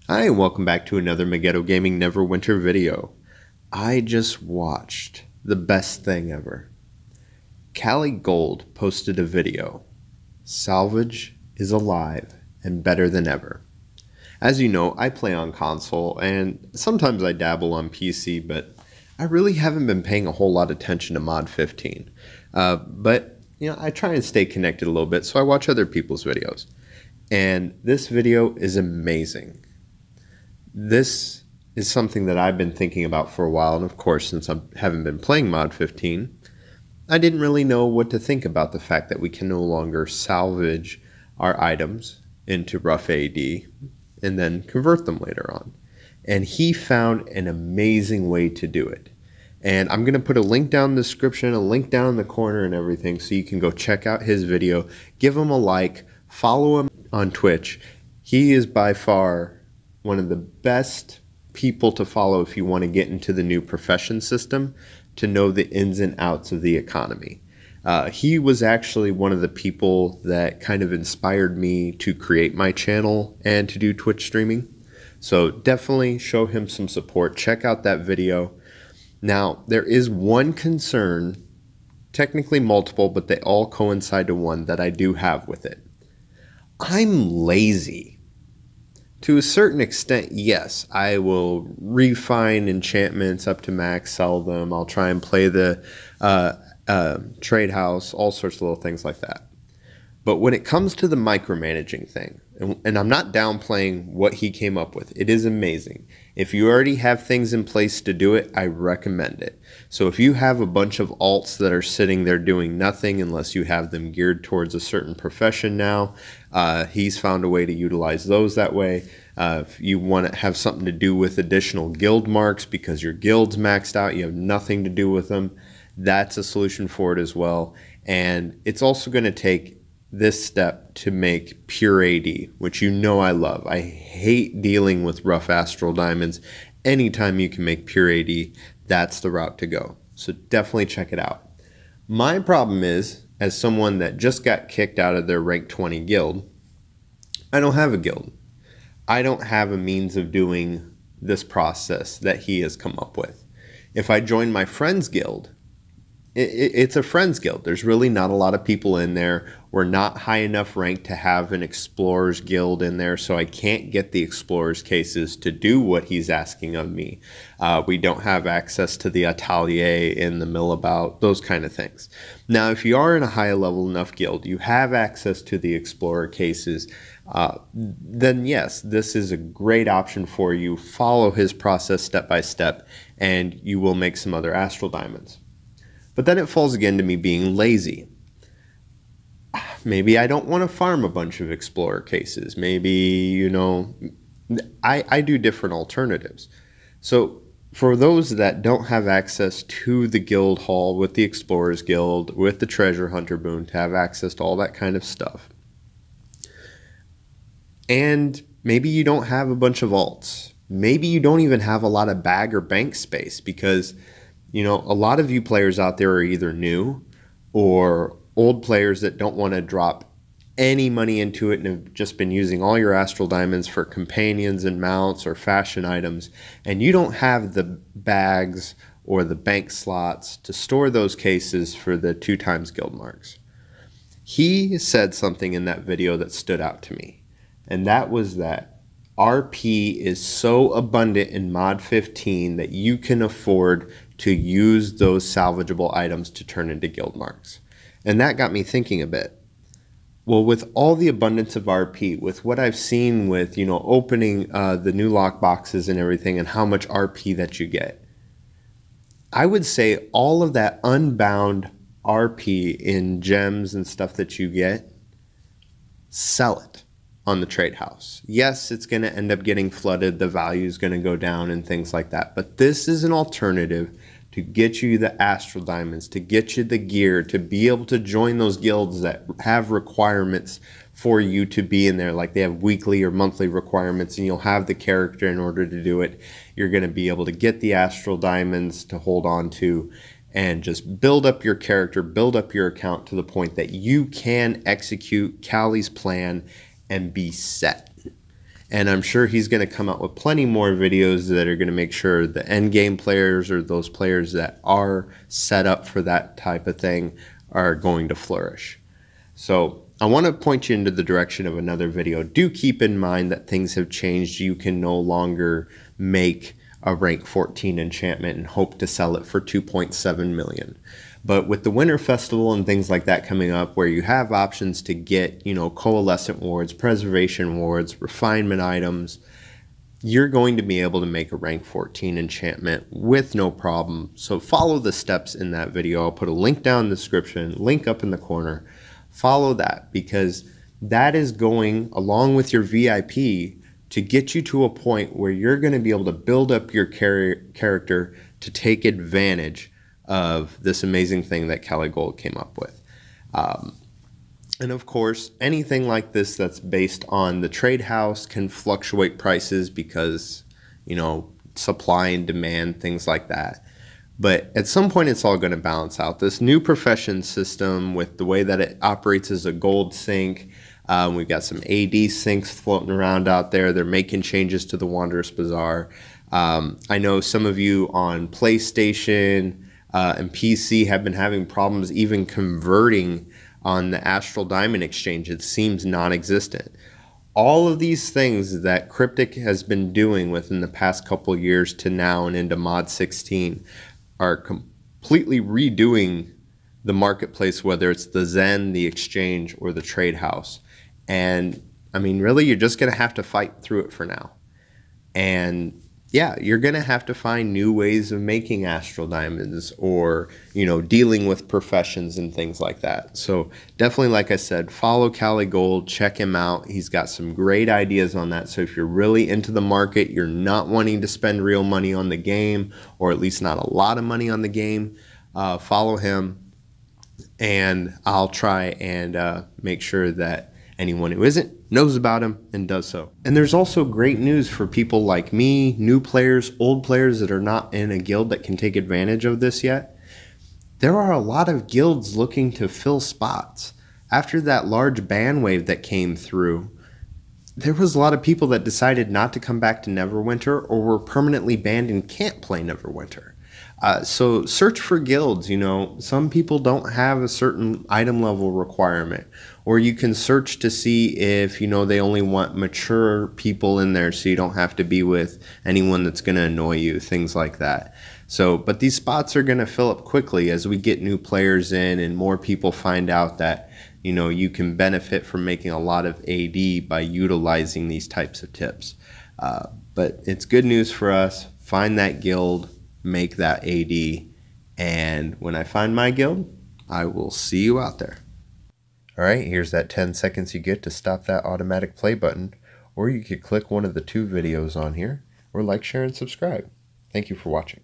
Hi, and welcome back to another Mageddo Gaming Neverwinter video. I just watched the best thing ever. Callie Gold posted a video. Salvage is alive and better than ever. As you know, I play on console and sometimes I dabble on PC, but I really haven't been paying a whole lot of attention to Mod 15. But I try and stay connected a little bit, so I watch other people's videos. And this video is amazing. This is something that I've been thinking about for a while, and of course, since I haven't been playing Mod 15, I didn't really know what to think about the fact that we can no longer salvage our items into rough AD and then convert them later on. And he found an amazing way to do it. And I'm going to put a link down in the description, a link down in the corner and everything, so you can go check out his video, give him a like, follow him on Twitch. He is by far one of the best people to follow if you want to get into the new profession system, to know the ins and outs of the economy. He was actually one of the people that kind of inspired me to create my channel and to do Twitch streaming. So definitely show him some support. Check out that video. Now, there is one concern, technically multiple, but they all coincide to one that I do have with it. I'm lazy. To a certain extent, yes, I will refine enchantments up to max, sell them. I'll try and play the trade house, all sorts of little things like that. But when it comes to the micromanaging thing, and I'm not downplaying what he came up with, it is amazing. If you already have things in place to do it, I recommend it. So if you have a bunch of alts that are sitting there doing nothing unless you have them geared towards a certain profession now, he's found a way to utilize those that way. If you want to have something to do with additional guild marks because your guild's maxed out, you have nothing to do with them, that's a solution for it as well. And it's also going to take this step to make pure AD, which you know I love. I hate dealing with rough astral diamonds. Anytime you can make pure AD, that's the route to go. So definitely check it out. My problem is, as someone that just got kicked out of their rank 20 guild, I don't have a guild. I don't have a means of doing this process that he has come up with. If I join my friend's guild, it's a friend's guild. There's really not a lot of people in there. We're not high enough rank to have an explorer's guild in there, so I can't get the explorer's cases to do what he's asking of me. We don't have access to the atelier in the millabout, those kind of things. Now, if you are in a high level enough guild, you have access to the explorer cases, then yes, this is a great option for you. Follow his process step by step, and you will make some other astral diamonds. But then it falls again to me being lazy. Maybe I don't want to farm a bunch of explorer cases. Maybe, I do different alternatives. So for those that don't have access to the guild hall with the Explorers Guild, with the Treasure Hunter boon, to have access to all that kind of stuff, and maybe you don't have a bunch of alts. Maybe you don't even have a lot of bag or bank space because a lot of you players out there are either new or old players that don't want to drop any money into it and have just been using all your astral diamonds for companions and mounts or fashion items, and you don't have the bags or the bank slots to store those cases for the 2x guild marks. He said something in that video that stood out to me, and that was that RP is so abundant in Mod 15 that you can afford to use those salvageable items to turn into guild marks. And that got me thinking a bit. Well, with all the abundance of RP, with what I've seen with, opening the new lock boxes and everything and how much RP that you get, I would say all of that unbound RP in gems and stuff that you get, sell it on the trade house. Yes, it's going to end up getting flooded. The value is going to go down and things like that. But this is an alternative to get you the astral diamonds, to get you the gear, to be able to join those guilds that have requirements for you to be in there. Like they have weekly or monthly requirements, and you'll have the character in order to do it. You're going to be able to get the astral diamonds to hold on to and just build up your character, build up your account to the point that you can execute Callie's plan and be set. And I'm sure he's going to come out with plenty more videos that are going to make sure the end game players or those players that are set up for that type of thing are going to flourish. So I want to point you into the direction of another video. Do keep in mind that things have changed. You can no longer make a rank 14 enchantment and hope to sell it for 2.7 million. But with the Winter Festival and things like that coming up, where you have options to get, coalescent wards, preservation wards, refinement items, you're going to be able to make a rank 14 enchantment with no problem. So follow the steps in that video. I'll put a link down in the description, link up in the corner. Follow that, because that is going along with your VIP to get you to a point where you're going to be able to build up your character to take advantage of this amazing thing that Cali Gold came up with. And of course, anything like this that's based on the trade house can fluctuate prices because, supply and demand, things like that. But at some point, it's all going to balance out. This new profession system, with the way that it operates as a gold sync, we've got some AD syncs floating around out there. They're making changes to the Wanderous Bazaar. I know some of you on PlayStation and PC have been having problems even converting on the Astral Diamond Exchange. It seems non-existent. All of these things that Cryptic has been doing within the past couple years to now and into Mod 16 are completely redoing the marketplace, whether it's the Zen, the exchange, or the trade house. And I mean, really, you're just going to have to fight through it for now. And yeah, you're going to have to find new ways of making astral diamonds, or, dealing with professions and things like that. So definitely, like I said, follow Cali Gold, check him out. He's got some great ideas on that. So if you're really into the market, you're not wanting to spend real money on the game, or at least not a lot of money on the game, follow him. And I'll try and make sure that anyone who isn't knows about him and does so. And there's also great news for people like me, new players, old players that are not in a guild that can take advantage of this yet. There are a lot of guilds looking to fill spots. After that large ban wave that came through, there was a lot of people that decided not to come back to Neverwinter, or were permanently banned and can't play Neverwinter. So search for guilds. Some people don't have a certain item level requirement, or you can search to see if, they only want mature people in there, so you don't have to be with anyone that's going to annoy you, things like that. So, but these spots are going to fill up quickly as we get new players in and more people find out that, you can benefit from making a lot of AD by utilizing these types of tips. But it's good news for us. Find that guild, make that AD, and when I find my guild, I will see you out there. Alright, here's that 10 seconds you get to stop that automatic play button, or you could click one of the 2 videos on here, or like, share, and subscribe. Thank you for watching.